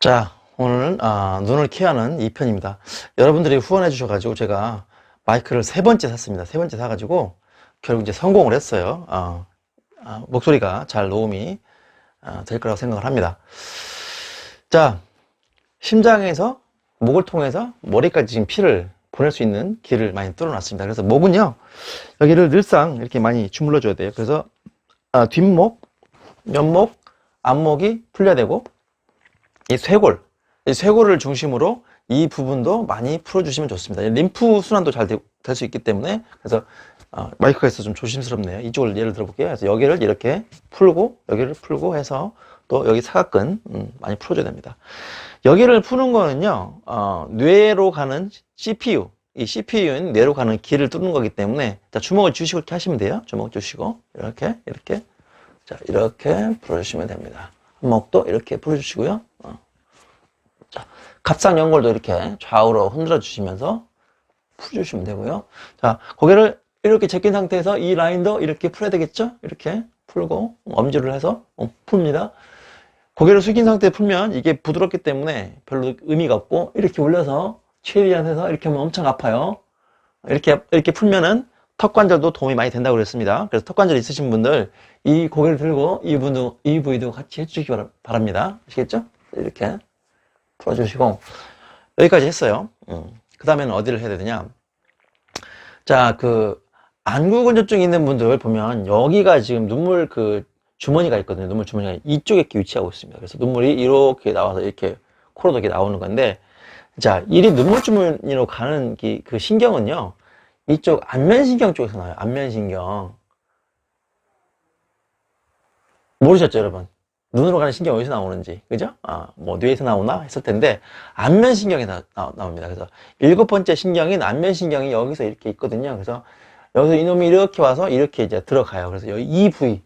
자, 오늘은 눈을 케어하는 2편입니다. 여러분들이 후원해 주셔가지고 제가 마이크를 세 번째 샀습니다. 세 번째 사가지고 결국 이제 성공을 했어요. 목소리가 잘 녹음이 될 거라고 생각을 합니다. 자, 심장에서 목을 통해서 머리까지 지금 피를 보낼 수 있는 길을 많이 뚫어놨습니다. 그래서 목은요, 여기를 늘상 이렇게 많이 주물러 줘야 돼요. 그래서 뒷목, 옆목, 앞목이 풀려야 되고, 이 쇄골을 중심으로 이 부분도 많이 풀어주시면 좋습니다. 림프 순환도 잘 될 수 있기 때문에, 그래서 마이크가 있어서 좀 조심스럽네요. 이쪽을 예를 들어볼게요. 그래서 여기를 이렇게 풀고, 여기를 풀고 해서 또 여기 사각근 많이 풀어줘야 됩니다. 여기를 푸는 거는요, 뇌로 가는 CPU, 이 CPU는 뇌로 가는 길을 뚫는 거기 때문에, 자, 주먹을 쥐시고 이렇게 하시면 돼요. 주먹 쥐시고, 이렇게. 자, 이렇게 풀어주시면 됩니다. 한목도 이렇게 풀어주시고요. 자, 갑상연골도 이렇게 좌우로 흔들어 주시면서 풀어주시면 되고요. 자, 고개를 이렇게 제낀 상태에서 이 라인도 이렇게 풀어야 되겠죠? 이렇게 풀고 엄지를 해서 풉니다. 고개를 숙인 상태에 풀면 이게 부드럽기 때문에 별로 의미가 없고, 이렇게 올려서 최대한해서 이렇게 하면 엄청 아파요. 이렇게 풀면은 턱 관절도 도움이 많이 된다고 그랬습니다. 그래서 턱 관절 있으신 분들 이 고개를 들고 이 부위도 같이 해주시기 바랍니다. 아시겠죠? 이렇게 풀어주시고, 여기까지 했어요. 그 다음에는 어디를 해야 되느냐? 자, 안구건조증 있는 분들 보면 여기가 지금 눈물 주머니가 있거든요. 눈물 주머니가 이쪽에 이렇게 위치하고 있습니다. 그래서 눈물이 이렇게 나와서 이렇게 코로도 이렇게 나오는 건데, 자, 이 눈물 주머니로 가는 그 신경은요, 이쪽 안면신경 쪽에서 나와요. 안면신경. 모르셨죠, 여러분? 눈으로 가는 신경이 어디서 나오는지, 그죠? 뭐 뇌에서 나오나 했을 텐데 안면신경이 나옵니다. 그래서 7번째 신경인 안면신경이 여기서 이렇게 있거든요. 그래서 여기서 이놈이 이렇게 와서 이렇게 이제 들어가요. 그래서 여기 이 부위,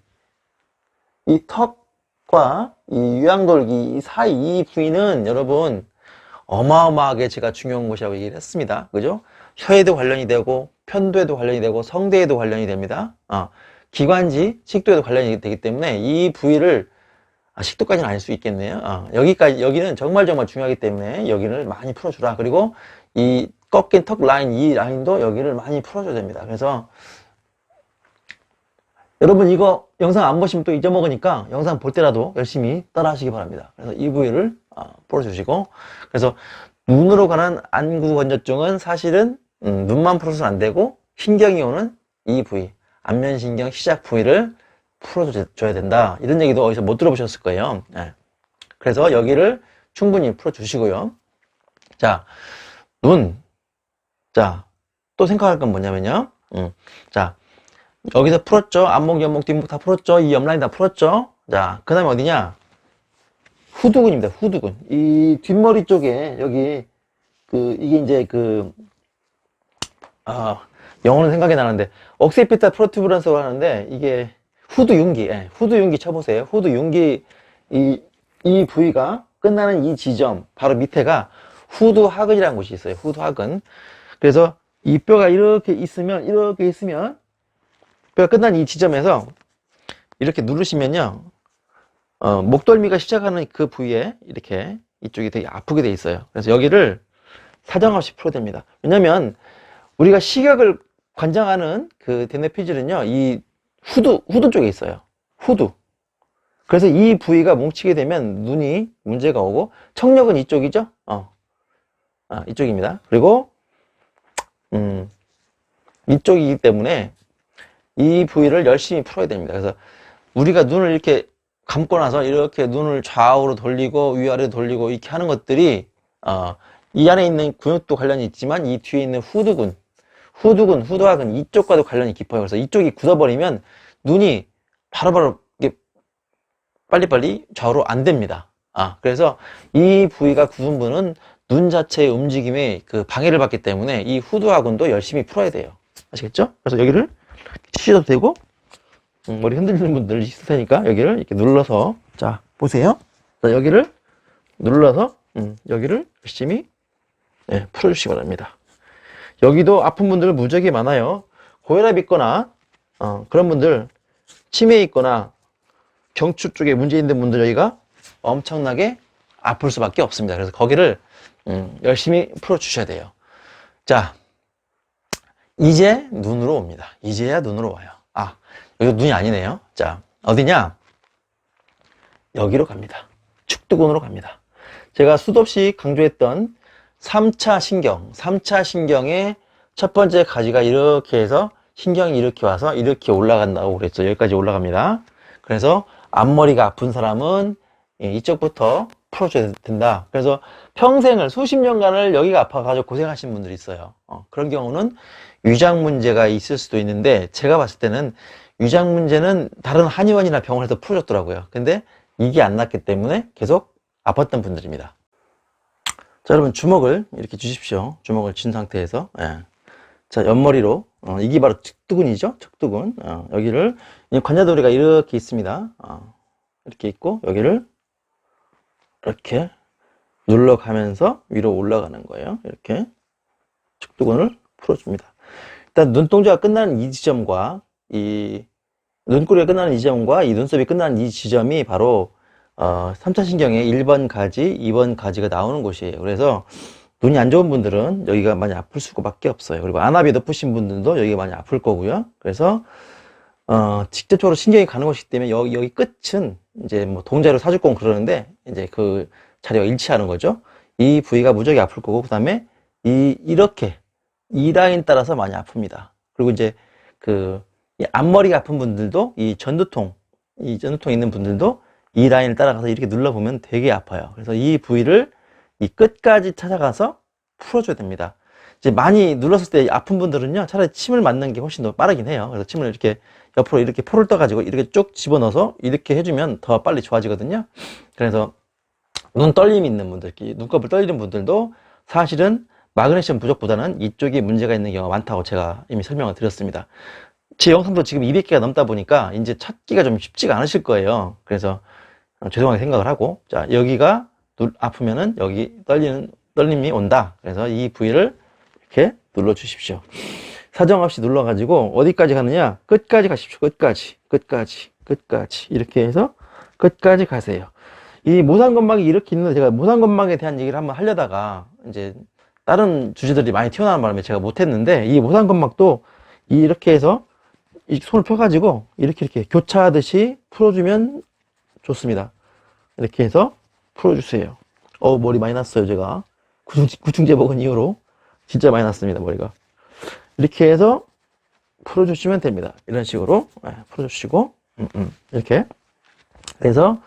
이 턱과 이 유양돌기 사이 이 부위는 여러분 어마어마하게 제가 중요한 곳이라고 얘기를 했습니다. 그죠? 혀에도 관련이 되고 편도에도 관련이 되고 성대에도 관련이 됩니다. 기관지, 식도에도 관련이 되기 때문에 이 부위를 식도까지는 아닐 수 있겠네요. 여기는 정말 중요하기 때문에 여기를 많이 풀어주라. 그리고 이 꺾인 턱 라인, 이 라인도 여기를 많이 풀어줘야 됩니다. 그래서 여러분 이거 영상 안 보시면 또 잊어먹으니까 영상 볼 때라도 열심히 따라 하시기 바랍니다. 그래서 이 부위를 풀어주시고, 그래서 눈으로 가는 안구 건조증은 사실은 눈만 풀어서는 안 되고 신경이 오는 이 부위, 안면신경 시작 부위를 풀어줘야 된다. 이런 얘기도 어디서 못 들어보셨을 거예요. 네. 그래서 여기를 충분히 풀어주시고요. 자, 자, 또 생각할 건 뭐냐면요. 자, 여기서 풀었죠. 앞목, 옆목, 뒷목 다 풀었죠. 이 옆라인 다 풀었죠. 자, 그 다음에 어디냐? 후두근입니다. 후두근. 이 뒷머리 쪽에 여기 이게 이제 영어는 생각이 나는데 억시피탈 프로튜브란스라고 하는데 이게 후두윤기, 후두윤기 쳐보세요. 후두윤기 이 부위가 끝나는 이 지점 바로 밑에가 후두하근이라는 곳이 있어요. 후두하근. 그래서 이 뼈가 이렇게 있으면 뼈가 끝난 이 지점에서 이렇게 누르시면요, 목덜미가 시작하는 그 부위에 이렇게 이쪽이 되게 아프게 돼 있어요. 그래서 여기를 사정없이 풀어야 됩니다. 왜냐면 우리가 시각을 관장하는 그 대뇌피질은요, 이 후두 쪽에 있어요. 후두. 그래서 이 부위가 뭉치게 되면 눈이 문제가 오고, 청력은 이쪽이죠? 이쪽입니다. 그리고 이쪽이기 때문에 이 부위를 열심히 풀어야 됩니다. 그래서 우리가 눈을 이렇게 감고 나서 이렇게 눈을 좌우로 돌리고 위아래로 돌리고 이렇게 하는 것들이 이 안에 있는 근육도 관련이 있지만 이 뒤에 있는 후두하근 이쪽과도 관련이 깊어요. 그래서 이쪽이 굳어버리면 눈이 바로바로 이게 빨리빨리 좌우로 안 됩니다. 그래서 이 부위가 굳은 분은 눈 자체의 움직임에 방해를 받기 때문에 이 후두하근도 열심히 풀어야 돼요. 아시겠죠? 그래서 여기를 치셔도 되고, 머리 흔들리는 분들 있을 테니까 여기를 이렇게 눌러서, 자, 보세요. 자, 여기를 눌러서 여기를 열심히 풀어주시기 바랍니다. 여기도 아픈 분들 무지하게 많아요. 고혈압 있거나 그런 분들, 치매 있거나 경추 쪽에 문제 있는 분들 여기가 엄청나게 아플 수밖에 없습니다. 그래서 거기를 열심히 풀어주셔야 돼요. 자, 이제 눈으로 옵니다. 이제야 눈으로 와요. 아, 여기 눈이 아니네요. 자, 어디냐? 여기로 갑니다. 축두근으로 갑니다. 제가 수도 없이 강조했던 3차 신경, 3차 신경의 첫 번째 가지가 이렇게 해서 신경이 이렇게 와서 이렇게 올라간다고 그랬죠. 여기까지 올라갑니다. 그래서 앞머리가 아픈 사람은 이쪽부터 풀어줘야 된다. 그래서 평생을 수십 년간을 여기가 아파가지고 고생하시는 분들이 있어요. 그런 경우는 위장 문제가 있을 수도 있는데 제가 봤을 때는 위장 문제는 다른 한의원이나 병원에서 풀어줬더라고요. 근데 이게 안 낫기 때문에 계속 아팠던 분들입니다. 자, 여러분 주먹을 이렇게 주십시오. 주먹을 쥔 상태에서 자, 옆머리로 이게 바로 측두근이죠. 측두근. 여기를 관자놀이가 이렇게 있습니다. 이렇게 있고 여기를 이렇게 눌러가면서 위로 올라가는 거예요. 이렇게 측두근을 풀어줍니다. 일단 눈동자가 끝나는 이 지점과 이 눈꼬리가 끝나는 이 지점과 이 눈썹이 끝나는 이 지점이 바로 3차 신경의 1번 가지, 2번 가지가 나오는 곳이에요. 그래서 눈이 안 좋은 분들은 여기가 많이 아플 수밖에 없어요. 그리고 안압이 높으신 분들도 여기가 많이 아플 거고요. 그래서 직접적으로 신경이 가는 것이기 때문에 여기 끝은 이제 뭐 동자로 사주공 그러는데 이제 그 자리와 일치하는 거죠. 이 부위가 무지하게 아플 거고 그다음에 이렇게 이 라인 따라서 많이 아픕니다. 그리고 이제 이 앞머리가 아픈 분들도 이 전두통 있는 분들도 이 라인을 따라가서 이렇게 눌러보면 되게 아파요. 그래서 이 부위를 이 끝까지 찾아가서 풀어줘야 됩니다. 이제 많이 눌렀을 때 아픈 분들은요, 차라리 침을 맞는 게 훨씬 더 빠르긴 해요. 그래서 침을 이렇게 옆으로 이렇게 포를 떠가지고 이렇게 쭉 집어넣어서 이렇게 해주면 더 빨리 좋아지거든요. 그래서 눈 떨림이 있는 분들, 눈꺼풀 떨리는 분들도 사실은 마그네슘 부족보다는 이쪽에 문제가 있는 경우가 많다고 제가 이미 설명을 드렸습니다. 제 영상도 지금 200개가 넘다 보니까 이제 찾기가 좀 쉽지가 않으실 거예요. 그래서 죄송하게 생각을 하고, 자, 여기가 아프면은 여기 떨림이 온다. 그래서 이 부위를 이렇게 눌러 주십시오. 사정없이 눌러가지고 어디까지 가느냐? 끝까지 가십시오. 끝까지. 이렇게 해서 끝까지 가세요. 이 모상건막이 이렇게 있는데 제가 모상건막에 대한 얘기를 한번 하려다가 이제 다른 주제들이 많이 튀어나오는 바람에 제가 못했는데 이 모상건막도 이렇게 해서 이 손을 펴가지고 이렇게 교차하듯이 풀어주면 좋습니다. 이렇게 해서 풀어주세요. 머리 많이 났어요, 제가. 구충제 먹은 이후로 진짜 많이 났습니다, 머리가. 이렇게 해서 풀어주시면 됩니다. 이런 식으로 풀어주시고 이렇게. 그래서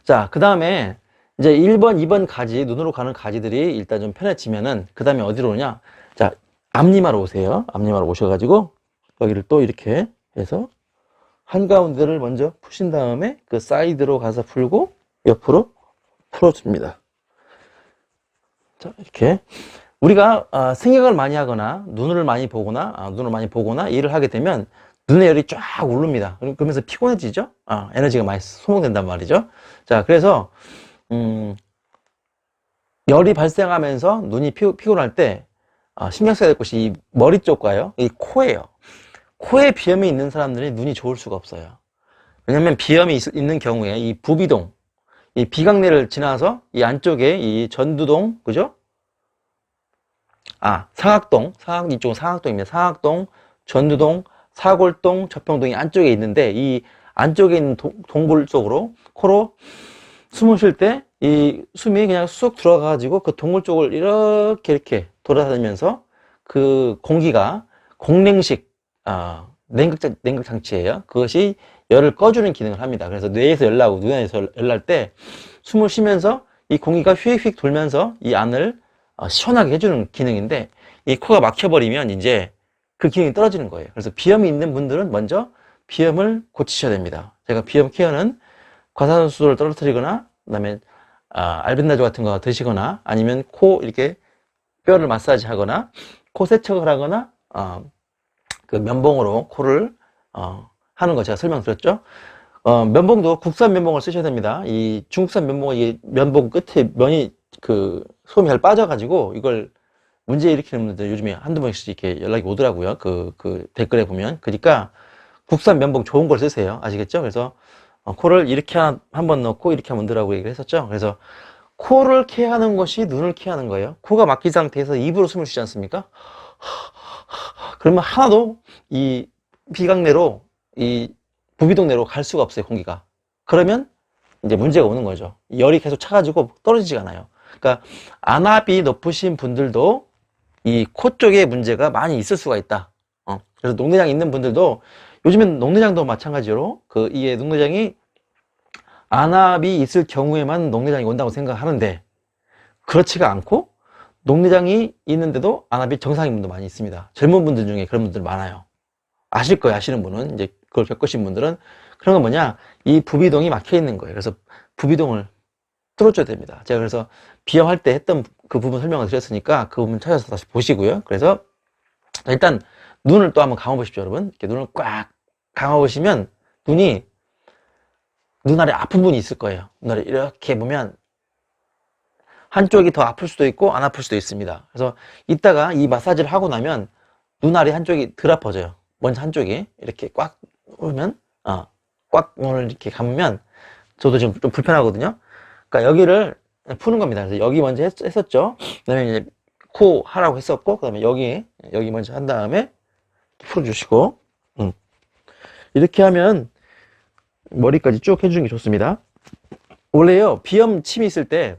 자, 그 다음에 이제 1번, 2번 가지, 눈으로 가는 가지들이 일단 좀 편해지면은 그 다음에 어디로 오냐? 자, 앞니마로 오세요. 앞니마로 오셔가지고 여기를 또 이렇게 해서 한가운데를 먼저 푸신 다음에 그 사이드로 가서 풀고 옆으로 풀어줍니다. 자, 이렇게 우리가 생각을 많이 하거나 눈을 많이 보거나 일을 하게 되면 눈의 열이 쫙 오릅니다. 그러면서 피곤해지죠? 에너지가 많이 소모된단 말이죠. 자, 그래서 열이 발생하면서 눈이 피곤할 때 신경 써야 될 곳이 이 머리 쪽과요, 이 코예요. 코에 비염이 있는 사람들이 눈이 좋을 수가 없어요. 왜냐면 비염이 있는 경우에 이 부비동, 이 비강내를 지나서 이 안쪽에 이 전두동, 그죠? 상악동, 이쪽은 상악동입니다. 상악동, 전두동, 사골동, 접평동이 안쪽에 있는데 이 안쪽에 있는 동굴 쪽으로 코로 숨을 쉴 때 이 숨이 그냥 쑥 들어가가지고 그 동굴 쪽을 이렇게 돌아다니면서 그 공기가 공냉식 냉각 장치예요. 그것이 열을 꺼주는 기능을 합니다. 그래서 뇌에서 열 나고 눈에서 열 날 때 숨을 쉬면서 이 공기가 휙휙 돌면서 이 안을 시원하게 해주는 기능인데 이 코가 막혀버리면 이제 그 기능이 떨어지는 거예요. 그래서 비염이 있는 분들은 먼저 비염을 고치셔야 됩니다. 제가 비염 케어는 과산화수소를 떨어뜨리거나 그다음에 알벤다조 같은 거 드시거나 아니면 코 이렇게 뼈를 마사지 하거나 코 세척을 하거나 그 면봉으로 코를 하는 거 제가 설명드렸죠. 면봉도 국산 면봉을 쓰셔야 됩니다. 이 중국산 면봉은 이 면봉 끝에 면이 소음이 잘 빠져가지고 이걸 문제 일으키는 분들 요즘에 한두 번씩 이렇게 연락이 오더라고요. 그 댓글에 보면. 그러니까 국산 면봉 좋은 걸 쓰세요. 아시겠죠? 그래서 코를 이렇게 한 번 넣고 이렇게 한번 넣으라고 얘기를 했었죠. 그래서 코를 케어하는 것이 눈을 케어하는 거예요. 코가 막힌 상태에서 입으로 숨을 쉬지 않습니까? 그러면 하나도 이 비강내로, 이 부비동내로 갈 수가 없어요, 공기가. 그러면 이제 문제가 오는 거죠. 열이 계속 차가지고 떨어지지가 않아요. 그러니까 안압이 높으신 분들도 이 코 쪽에 문제가 많이 있을 수가 있다. 그래서 녹내장 있는 분들도, 요즘엔 녹내장도 마찬가지로 이게 녹내장이 안압이 있을 경우에만 녹내장이 온다고 생각하는데, 그렇지가 않고 녹내장이 있는데도 안압이 정상인 분도 많이 있습니다. 젊은 분들 중에 그런 분들 많아요. 아실 거예요. 아시는 분은, 이제 그걸 겪으신 분들은. 그런 건 뭐냐, 이 부비동이 막혀 있는 거예요. 그래서 부비동을 뚫어줘야 됩니다. 제가 그래서 비염할 때 했던 그 부분 설명을 드렸으니까 그 부분 찾아서 다시 보시고요. 그래서 일단 눈을 또 한번 감아 보십시오, 여러분. 이렇게 눈을 꽉 감아 보시면 눈 아래 아픈 분이 있을 거예요. 눈 아래 이렇게 보면 한쪽이 더 아플 수도 있고 안 아플 수도 있습니다. 그래서 이따가 이 마사지를 하고 나면 눈 아래 한쪽이 덜 아파져요. 먼저 한쪽이 이렇게 꽉 누르면, 꽉 눈을 이렇게 감으면, 저도 지금 좀 불편하거든요. 그러니까 여기를 푸는 겁니다. 그래서 여기 먼저 했었죠. 그 다음에 이제 코 하라고 했었고, 그 다음에 여기 먼저 한 다음에 풀어주시고, 이렇게 하면 머리까지 쭉 해주는 게 좋습니다. 원래요, 비염 침이 있을 때,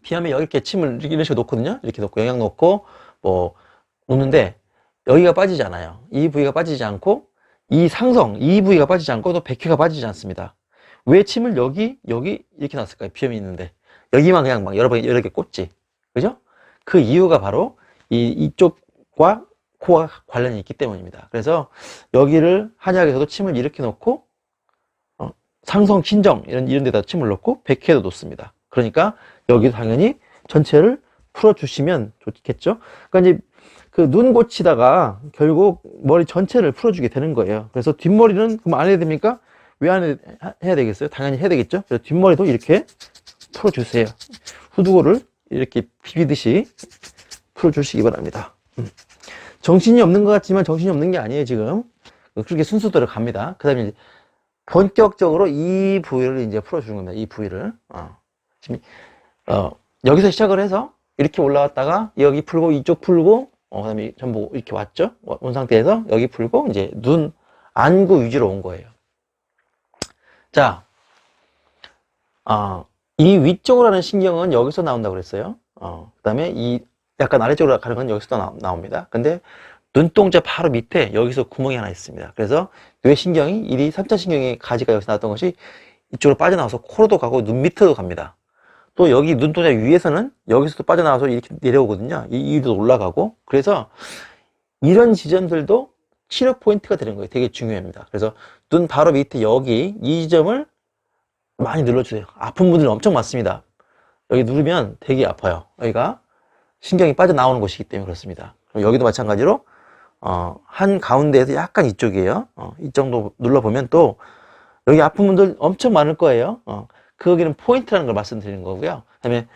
비염에 여기 이렇게 침을 이런 식으로 놓거든요. 이렇게 놓고 영양 놓고 뭐 놓는데, 여기가 빠지지 않아요. 이 부위가 빠지지 않고, 이 상성, 이 부위가 빠지지 않고, 또 백회가 빠지지 않습니다. 왜 침을 여기 이렇게 놨을까요? 비염이 있는데 여기만 그냥 막 여러 개 꽂지, 그죠? 그 이유가 바로 이쪽과 코와 관련이 있기 때문입니다. 그래서 여기를 한약에서도 침을 이렇게 놓고, 상성, 신정 이런 데다 침을 놓고 백회도 놓습니다. 그러니까 여기도 당연히 전체를 풀어주시면 좋겠죠. 그러니까 이제 그 눈 고치다가 결국 머리 전체를 풀어주게 되는 거예요. 그래서 뒷머리는 그럼 안 해야 됩니까? 왜 안 해야 되겠어요? 당연히 해야 되겠죠. 그래서 뒷머리도 이렇게 풀어주세요. 후두고를 이렇게 비비듯이 풀어주시기 바랍니다. 정신이 없는 것 같지만 정신이 없는 게 아니에요, 지금. 그렇게 순서대로 갑니다. 그 다음에 본격적으로 이 부위를 이제 풀어주는 겁니다. 이 부위를. 지금, 여기서 시작을 해서 이렇게 올라왔다가 여기 풀고 이쪽 풀고, 그 다음에 전부 이렇게 왔죠? 온 상태에서 여기 풀고 이제 눈 안구 위주로 온 거예요. 자, 이 위쪽으로 하는 신경은 여기서 나온다고 그랬어요. 그 다음에 이 약간 아래쪽으로 가는 건 여기서 나옵니다. 근데 눈동자 바로 밑에 여기서 구멍이 하나 있습니다. 그래서 뇌신경이, 이 3차 신경의 가지가 여기서 나왔던 것이 이쪽으로 빠져나와서 코로도 가고 눈 밑으로 갑니다. 또 여기 눈동자 위에서는 여기서도 빠져나와서 이렇게 내려오거든요. 이 위로 올라가고. 그래서 이런 지점들도 치료 포인트가 되는 거예요. 되게 중요합니다. 그래서 눈 바로 밑에 여기 이 지점을 많이 눌러주세요. 아픈 분들 엄청 많습니다. 여기 누르면 되게 아파요. 여기가 신경이 빠져나오는 곳이기 때문에 그렇습니다. 여기도 마찬가지로 한 가운데에서 약간 이쪽이에요. 이 정도 눌러보면 또 여기 아픈 분들 엄청 많을 거예요. 거기는 포인트라는 걸 말씀드리는 거고요. 그 다음에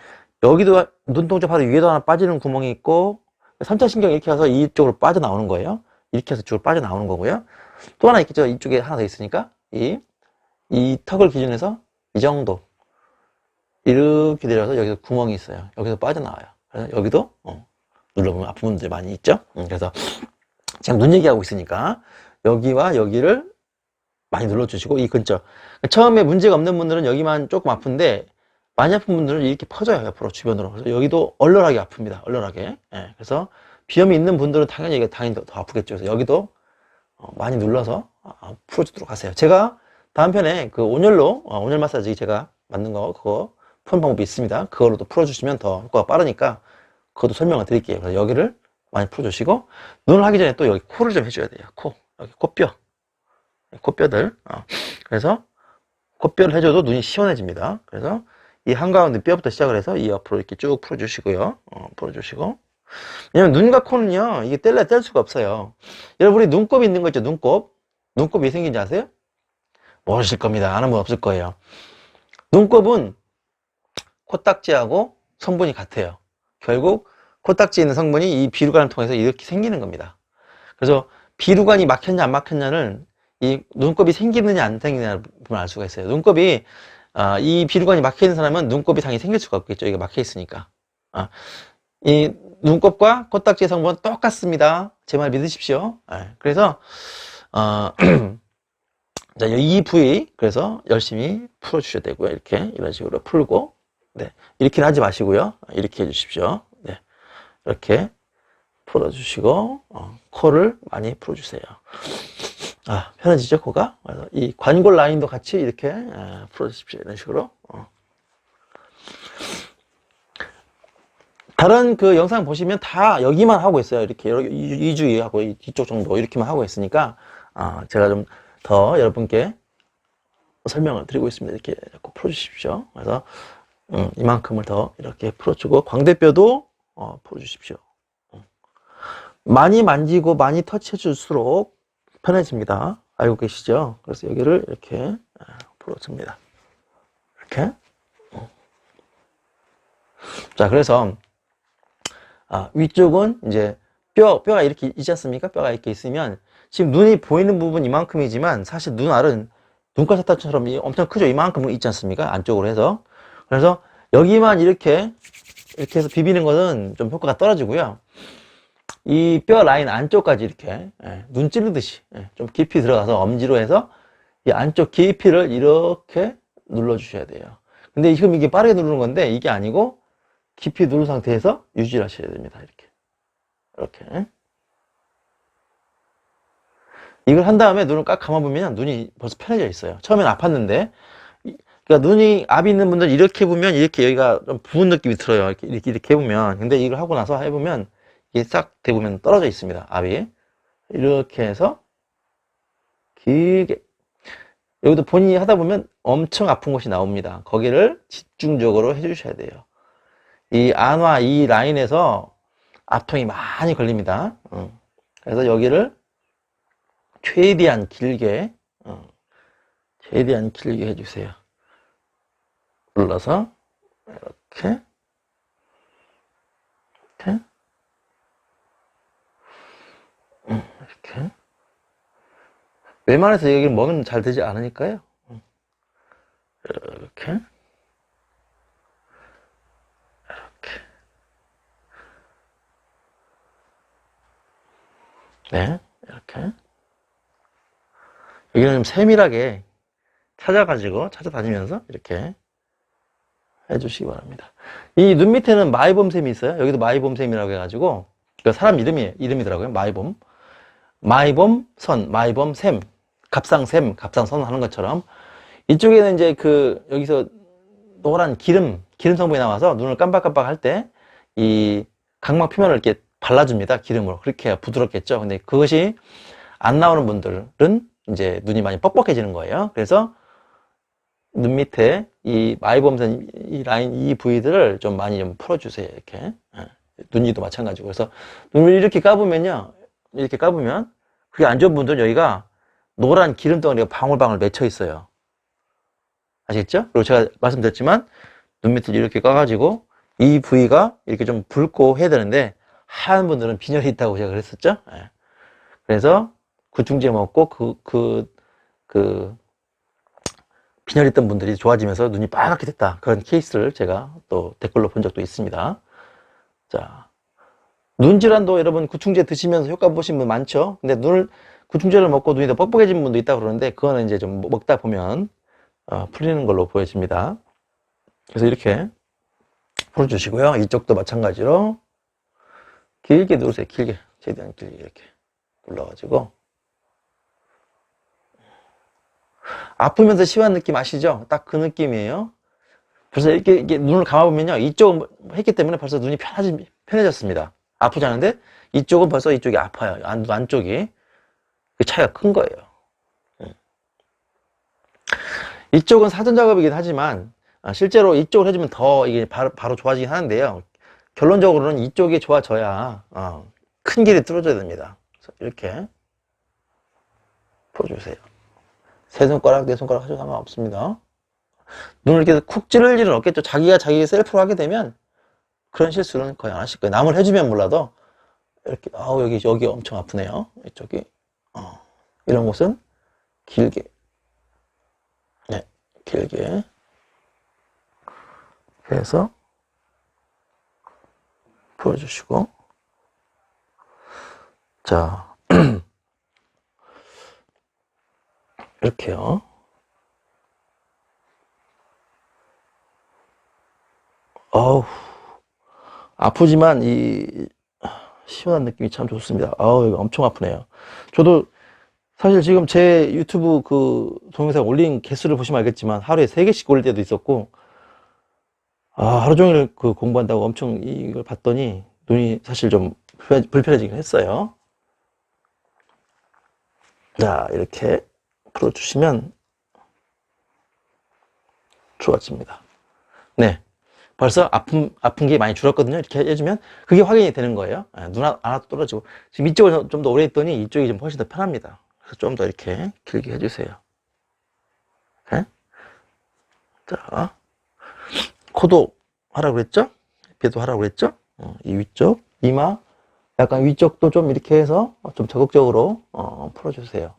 여기도 눈동자 바로 위에도 하나 빠지는 구멍이 있고, 3차 신경이 이렇게 와서 이쪽으로 빠져나오는 거예요. 이렇게 해서 이쪽으로 빠져나오는 거고요. 또 하나 있겠죠. 이쪽에 하나 더 있으니까 이 턱을 기준해서 이 정도 이렇게 내려서 여기서 구멍이 있어요. 여기서 빠져나와요. 그래서 여기도 눌러보면 아픈 분들 많이 있죠. 그래서 지금 눈 얘기하고 있으니까 여기와 여기를 많이 눌러주시고, 이 근처, 처음에 문제가 없는 분들은 여기만 조금 아픈데 많이 아픈 분들은 이렇게 퍼져요, 옆으로 주변으로. 그래서 여기도 얼얼하게 아픕니다. 얼얼하게. 그래서 비염이 있는 분들은 당연히 더 아프겠죠. 그래서 여기도 많이 눌러서 풀어주도록 하세요. 제가 다음 편에 그 온열 마사지 제가 만든 거, 그거 푸는 방법이 있습니다. 그걸로도 풀어주시면 더 효과가 빠르니까 그것도 설명을 드릴게요. 그래서 여기를 많이 풀어주시고, 눈을 하기 전에 또 여기 코를 좀 해줘야 돼요. 여기 코뼈들. 그래서 코뼈를 해줘도 눈이 시원해집니다. 그래서 이 한가운데 뼈부터 시작을 해서 이 옆으로 이렇게 쭉 풀어주시고요. 풀어주시고. 왜냐면 눈과 코는요, 이게 뗄 수가 없어요. 여러분이 눈곱이 있는 거 있죠, 눈곱. 눈곱이 왜 생긴지 아세요? 모르실 겁니다. 아는 분 없을 거예요. 눈곱은 코딱지하고 성분이 같아요. 결국 코딱지에 있는 성분이 이 비루관을 통해서 이렇게 생기는 겁니다. 그래서 비루관이 막혔냐 안 막혔냐를 이 눈곱이 생기느냐 안 생기느냐를 보면 알 수가 있어요. 눈곱이 이 비류관이 막혀 있는 사람은 눈곱이 당연히 생길 수가 없겠죠. 이게 막혀 있으니까. 이 눈곱과 코딱지의 성분은 똑같습니다. 제 말 믿으십시오. 그래서 자, 이 부위 그래서 열심히 풀어주셔야 되고요. 이렇게 이런 식으로 풀고, 네, 이렇게는 하지 마시고요. 이렇게 해주십시오. 네, 이렇게 풀어주시고 코를 많이 풀어주세요. 편해지죠, 코가? 그래서 이 관골 라인도 같이 이렇게 풀어주십시오. 이런 식으로. 다른 그 영상 보시면 다 여기만 하고 있어요. 이렇게 2주위 하고 이쪽 정도 이렇게만 하고 있으니까 제가 좀 더 여러분께 설명을 드리고 있습니다. 이렇게 자꾸 풀어주십시오. 그래서 이만큼을 더 이렇게 풀어주고 광대뼈도 풀어주십시오. 많이 만지고 많이 터치해 줄수록 편해집니다. 알고 계시죠? 그래서 여기를 이렇게 풀어줍니다. 이렇게. 자, 그래서 위쪽은 이제 뼈가 이렇게 있지 않습니까? 뼈가 이렇게 있으면 지금 눈이 보이는 부분 이만큼이지만 사실 눈알은 눈가 사탕처럼 엄청 크죠? 이만큼은 있지 않습니까? 안쪽으로 해서. 그래서 여기만 이렇게 해서 비비는 것은 좀 효과가 떨어지고요. 이 뼈 라인 안쪽까지 이렇게 눈 찌르듯이 좀 깊이 들어가서 엄지로 해서 이 안쪽 깊이를 이렇게 눌러주셔야 돼요. 근데 지금 이게 빠르게 누르는 건데 이게 아니고 깊이 누른 상태에서 유지를 하셔야 됩니다. 이렇게. 이걸 한 다음에 눈을 꽉 감아보면 눈이 벌써 편해져 있어요. 처음엔 아팠는데, 그러니까 눈이 압이 있는 분들 이렇게 보면 이렇게 여기가 좀 부은 느낌이 들어요. 이렇게 해보면. 근데 이걸 하고 나서 해보면 이게 싹 대보면 떨어져 있습니다. 압이. 이렇게 해서 길게. 여기도 본인이 하다 보면 엄청 아픈 곳이 나옵니다. 거기를 집중적으로 해주셔야 돼요. 이 안화, 이 라인에서 압통이 많이 걸립니다. 그래서 여기를 최대한 길게 해주세요. 눌러서 이렇게 웬만해서 여기를 먹으면 잘 되지 않으니까요. 이렇게 네, 이렇게 여기는 좀 세밀하게 찾아다니면서 이렇게 해주시기 바랍니다. 이 눈 밑에는 마이봄샘이 있어요. 여기도 마이봄샘이라고 해가지고 그 사람 이름이더라고요. 마이봄선, 마이봄샘, 갑상샘, 갑상선 하는 것처럼 이쪽에는 이제 여기서 노란 기름 성분이 나와서 눈을 깜빡깜빡 할 때 이 각막 표면을 이렇게 발라줍니다. 기름으로. 그렇게 해야 부드럽겠죠. 근데 그것이 안 나오는 분들은 이제 눈이 많이 뻑뻑해지는 거예요. 그래서 눈 밑에 이 마이봄선 이 라인 이 부위들을 좀 많이 좀 풀어주세요. 이렇게. 눈이도 마찬가지고. 그래서 눈을 이렇게 까보면 그게 안 좋은 분들은 여기가 노란 기름 덩어리가 방울방울 맺혀 있어요. 아시겠죠? 그리고 제가 말씀드렸지만 눈 밑을 이렇게 까가지고 이 부위가 이렇게 좀 붉고 해야 되는데 하얀 분들은 빈혈이 있다고 제가 그랬었죠? 그래서 구충제 먹고 빈혈 있던 분들이 좋아지면서 눈이 빨갛게 됐다. 그런 케이스를 제가 또 댓글로 본 적도 있습니다. 자, 눈 질환도 여러분 구충제 드시면서 효과 보신 분 많죠? 근데 구충제를 먹고 눈이 더 뻑뻑해진 분도 있다고 그러는데 그거는 이제 좀 먹다 보면 풀리는 걸로 보여집니다. 그래서 이렇게 풀어주시고요. 이쪽도 마찬가지로 길게 누르세요. 길게. 최대한 길게 이렇게 눌러가지고 아프면서 시원한 느낌 아시죠? 딱 그 느낌이에요. 벌써 이렇게 눈을 감아보면요. 이쪽은 했기 때문에 벌써 눈이 편해졌습니다. 아프지 않은데 이쪽은 벌써 이쪽이 아파요. 안쪽이. 그 차이가 큰 거예요. 이쪽은 사전 작업이긴 하지만 실제로 이쪽을 해주면 더 이게 바로 좋아지긴 하는데요. 결론적으로는 이쪽이 좋아져야 큰 길이 뚫어져야 됩니다. 그래서 이렇게 풀어주세요. 세 손가락, 네 손가락 하셔도 상관없습니다. 눈을 이렇게 쿡 찌를 일은 없겠죠. 자기가 자기 셀프로 하게 되면 그런 실수는 거의 안 하실 거예요. 남을 해주면 몰라도 이렇게 여기 엄청 아프네요. 이쪽이 이런 곳은 길게 길게 해서 풀어주시고, 자, 이렇게요. 어우, 아프지만 이 시원한 느낌이 참 좋습니다. 아우, 이거 엄청 아프네요. 저도 사실 지금 제 유튜브 그 동영상 올린 개수를 보시면 알겠지만 하루에 3개씩 올릴 때도 있었고, 하루 종일 그 공부한다고 엄청 이걸 봤더니 눈이 사실 좀 불편해지긴 했어요. 자, 이렇게 풀어주시면 좋아집니다. 네. 벌써 아픈 게 많이 줄었거든요. 이렇게 해주면 그게 확인이 되는 거예요. 눈 하나도 떨어지고. 지금 이쪽을 좀 더 오래 했더니 이쪽이 좀 훨씬 더 편합니다. 그래서 좀 더 이렇게 길게 해주세요. 네? 자, 코도 하라고 그랬죠? 배도 하라고 그랬죠? 이 위쪽, 이마, 약간 위쪽도 좀 이렇게 해서 좀 적극적으로 풀어주세요.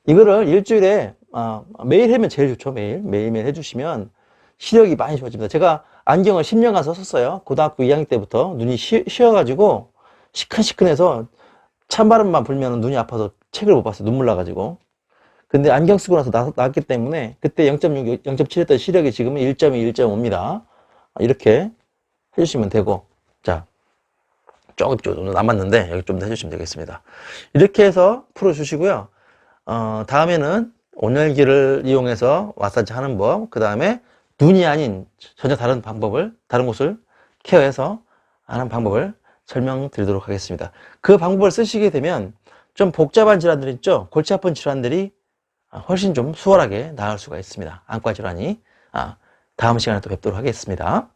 이거를 일주일에 매일 하면 제일 좋죠. 매일매일 해주시면 시력이 많이 좋아집니다. 제가 안경을 10년간 썼었어요. 고등학교 2학년 때부터 눈이 쉬어가지고 시큰시큰해서 찬바람만 불면 눈이 아파서 책을 못 봤어요. 눈물 나가지고. 근데 안경 쓰고 나서 나왔기 때문에 그때 0.6, 0.7 했던 시력이 지금은 1.2, 1.5입니다. 이렇게 해주시면 되고, 자, 조금 남았는데 여기 좀 더 해주시면 되겠습니다. 이렇게 해서 풀어주시고요. 다음에는 온열기를 이용해서 마사지 하는 법, 그 다음에 눈이 아닌 전혀 다른 방법을, 다른 곳을 케어해서 하는 방법을 설명드리도록 하겠습니다. 그 방법을 쓰시게 되면 좀 복잡한 질환들 있죠? 골치 아픈 질환들이 훨씬 좀 수월하게 나을 수가 있습니다. 안과 질환이. 다음 시간에 또 뵙도록 하겠습니다.